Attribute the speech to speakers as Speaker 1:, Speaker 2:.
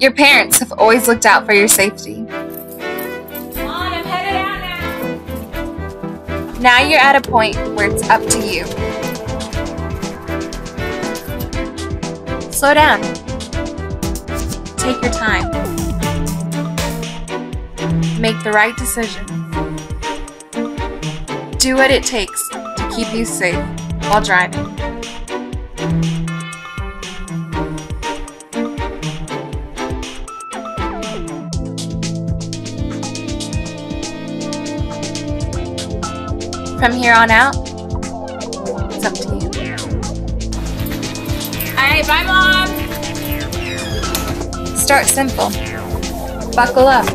Speaker 1: Your parents have always looked out for your safety.
Speaker 2: Come on, I'm headed out now.
Speaker 1: Now you're at a point where it's up to you. Slow down. Take your time. Make the right decision. Do what it takes to keep you safe while driving. From here on out, it's up to you.
Speaker 2: Alright, bye Mom!
Speaker 1: Start simple. Buckle up.